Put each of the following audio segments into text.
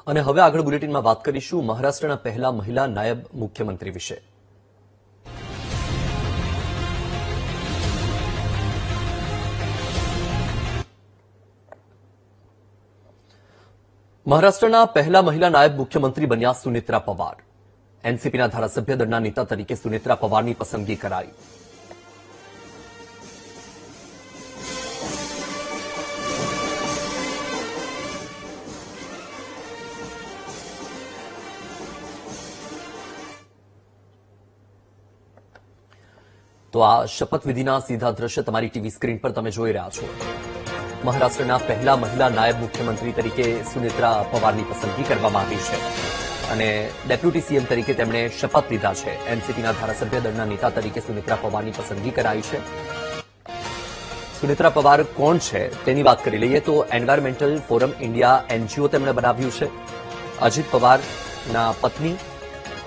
અને હવે આગળ બુલેટિનમાં વાત કરીશું મહારાષ્ટ્રના પહેલા મહિલા નાયબ મુખ્યમંત્રી વિશે। મહારાષ્ટ્રના પહેલા મહિલા નાયબ મુખ્યમંત્રી બન્યા સુનેત્રા પવાર। એનસીપીના ધારાસભ્ય દળના નેતા તરીકે સુનેત્રા પવારની પસંદગી કરાઈ। તો આ શપથવિધિના સીધા દ્રશ્ય તમારી ટીવી સ્ક્રીન પર તમે જોઈ રહ્યા છો। મહારાષ્ટ્રના પહેલા મહિલા નાયબ મુખ્યમંત્રી તરીકે સુનેત્રા પવારની પસંદગી કરવામાં આવી છે અને ડેપ્યુટી સીએમ તરીકે તેમણે શપથ લીધા છે। એનસીપીના ધારાસભ્ય દળના નેતા તરીકે સુનેત્રા પવારની પસંદગી કરાઈ છે। સુનેત્રા પવાર કોણ છે તેની વાત કરી લઈએ તો એન્વાયરમેન્ટલ ફોરમ ઇન્ડિયા એનજીઓ તેમણે બનાવ્યું છે। અજીત પવારના પત્ની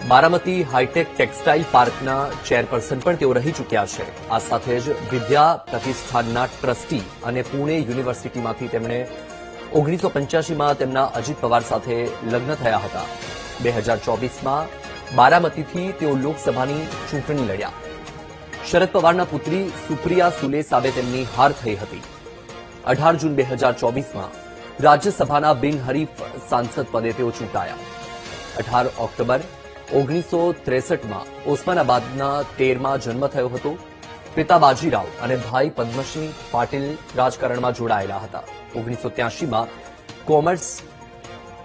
બારામતી હાઈટેક ટેક્સટાઇલ પાર્કના ચેરપર્સન પણ તેઓ રહી ચૂક્યા છે। આ સાથે જ વિદ્યા પ્રતિષ્ઠાનના ટ્રસ્ટી અને પુણે યુનિવર્સિટીમાંથી તેમણે 1985માં તેમના અજીત પવાર સાથે લગ્ન થયા હતા। 2024માં બારામતીથી તેઓ લોકસભાની ચૂંટણી લડ્યા। શરદ પવારના પુત્રી સુપ્રિયા સુલે સામે તેમની હાર થઈ હતી। 18 જૂન 2024માં રાજ્યસભાના બિનહરીફ સાંસદ પદે તેઓ ચૂંટાયા। 18 ઓક્ટોબર 1963માં ઓસ્માનાબાદના 13માં જન્મ થયો હતો। પિતા બાજીરાવ અને ભાઈ પદ્મસિંહ પાટીલ રાજકારણમાં જોડાયેલા હતા। 1983માં કોમર્સ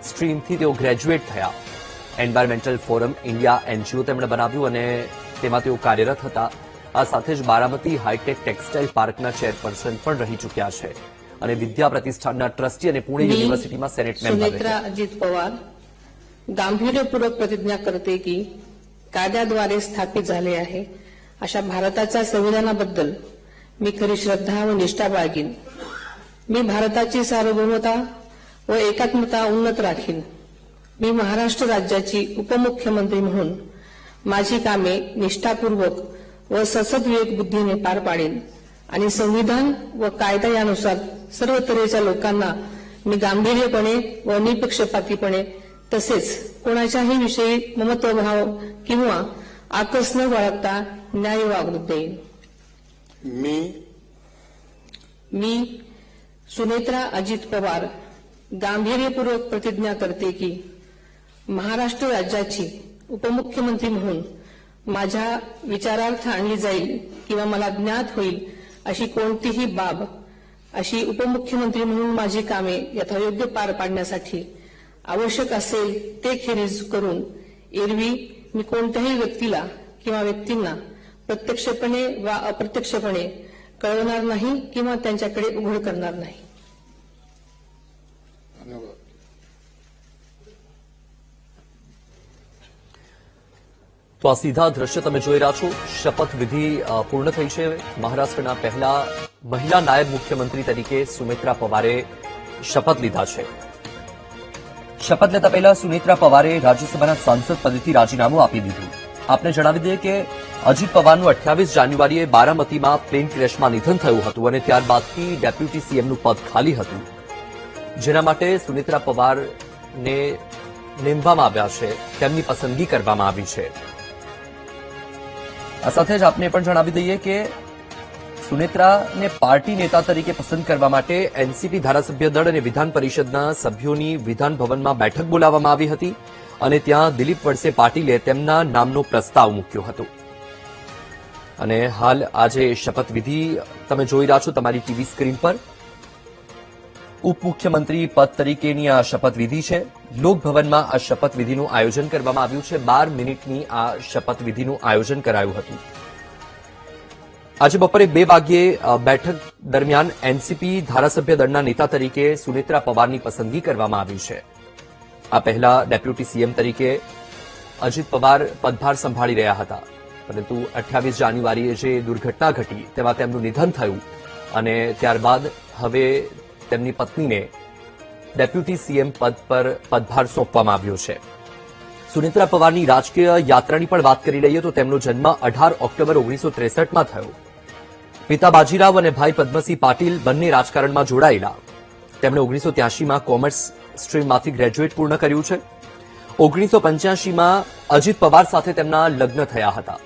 સ્ટ્રીમથી તેઓ ગ્રેજ્યુએટ થયા। એન્વાયરમેન્ટલ ફોરમ ઇન્ડિયા એનજીઓ તેમણે બનાવ્યું અને તેમાં તેઓ કાર્યરત હતા। આ સાથે જ બારામતી હાઈટેક ટેક્સટાઇલ પાર્કના ચેરપર્સન પણ રહી ચૂક્યા છે અને વિદ્યા પ્રતિષ્ઠાનના ટ્રસ્ટી અને પુણે યુનિવર્સિટીમાં સેનેટ મેમ્બર सुनेत्रा अजित पवार गांभीर्यपूर्वक प्रतिज्ञा करते की कायद्याद्वारे स्थापित झाले आहे अशा भारताच्या संविधानाबद्दल मी खरी श्रद्धा व निष्ठा बाळगीन। मी भारताची सार्वभौमता व एकात्मता उन्नत राखीन। मी महाराष्ट्र राज्याची उपमुख्यमंत्री म्हणून माझी कामे निष्ठापूर्वक व ससद्विवेक बुद्धीने पार पाडेन आणि संविधान व कायदा यानुसार सर्व तऱ्हेच्या लोकांना मी गांभीर्यपणे व निपक्षपातीपणे तसेच कोणाच्याही विषयी ममत्वभाव किंवा आकस न बाळगता न्याय वागणूक देईन। मी सुनेत्रा अजित पवार गांभीर्यपूर्वक प्रतिज्ञा करते की महाराष्ट्र राज्याची उपमुख्यमंत्री म्हणून माझ्या विचारार्थ आणली जाईल किंवा मला ज्ञात होईल अशी कोणतीही बाब अशी उपमुख्यमंत्री म्हणून माझी कामे यथायोग्य पार पाडण्यासाठी आवश्यक असेल ते खेरीज करून एरवी मी कोणत्याही व्यक्तीला किंवा व्यक्तींना प्रत्यक्षपणे वा अप्रत्यक्षपणे कळवणार नाही किंवा त्यांच्याकडे उघड करणार नाही। તો આ સીધા દ્રશ્ય તમે જોઈ રહ્યા છો। શપથવિધિ પૂર્ણ થઈ છે। મહારાષ્ટ્રના પહેલા મહિલા નાયબ મુખ્યમંત્રી તરીકે સુનેત્રા પવારે શપથ લીધા છે। શપથ લેતા પહેલા સુનેત્રા પવારે રાજ્યસભાના સાંસદ પદેથી રાજીનામું આપી દીધું। આપને જણાવી દઈએ કે અજીત પવારનું 28 જાન્યુઆરીએ બારામતીમાં પ્લેન ક્રેશમાં નિધન થયું હતું અને ત્યારબાદથી ડેપ્યુટી સીએમનું પદ ખાલી હતું, જેના માટે સુનેત્રા પવારને નેમવામાં આવ્યા છે। તેમની પસંદગી કરવામાં આવી છે। આ સાથે જ આપને પણ જણાવી દઈએ કે સુનેત્રાને પાર્ટી નેતા તરીકે પસંદ કરવા માટે એનસીપી ધારાસભ્ય દળ અને વિધાન પરિષદના સભ્યોની વિધાન ભવનમાં બેઠક બોલાવવામાં આવી હતી અને ત્યાં દિલીપ વળસે પાટીલે તેમના નામનો પ્રસ્તાવ મૂક્યો હતો। અને હાલ આજે શપથવિધિ તમે જોઈ રહ્યા છો તમારી ટીવી સ્ક્રીન પર। ઉપમુખ્યમંત્રી પદ તરીકેની આ શપથવિધિ છે। લોકભવનમાં આ શપથવિધિનું આયોજન કરવામાં આવ્યું છે। 12 મિનિટની આ શપથવિધિનું આયોજન કરાયું હતું। આજે બપોરે 2 વાગ્યે બેઠક દરમિયાન એનસીપી ધારાસભ્ય દળના નેતા તરીકે સુનેત્રા પવારની પસંદગી કરવામાં આવી છે। આ પહેલા ડેપ્યુટી સીએમ તરીકે અજીત પવાર પદભાર સંભાળી રહ્યા હતા, પરંતુ 28 જાન્યુઆરીએ જે દુર્ઘટના ઘટી તેમાં તેમનું નિધન થયું અને ત્યારબાદ હવે તેમની પત્નીને ડેપ્યુટી સીએમ પદ પર પદભાર સોંપવામાં આવ્યો છે। સુનેત્રા પવારની રાજકીય યાત્રાની પણ વાત કરી લઈએ તો તેમનો જન્મ 18 ઓક્ટોબર 1963માં થયો। પિતા બાજીરાવ અને ભાઈ પદ્મસિંહ પાટીલ બંને રાજકારણમાં જોડાયેલા। તેમણે 1983માં કોમર્સ સ્ટ્રીમમાંથી ગ્રેજ્યુએટ પૂર્ણ કર્યું છે. 1985માં અજીત પવાર સાથે તેમના લગ્ન થયા હતા.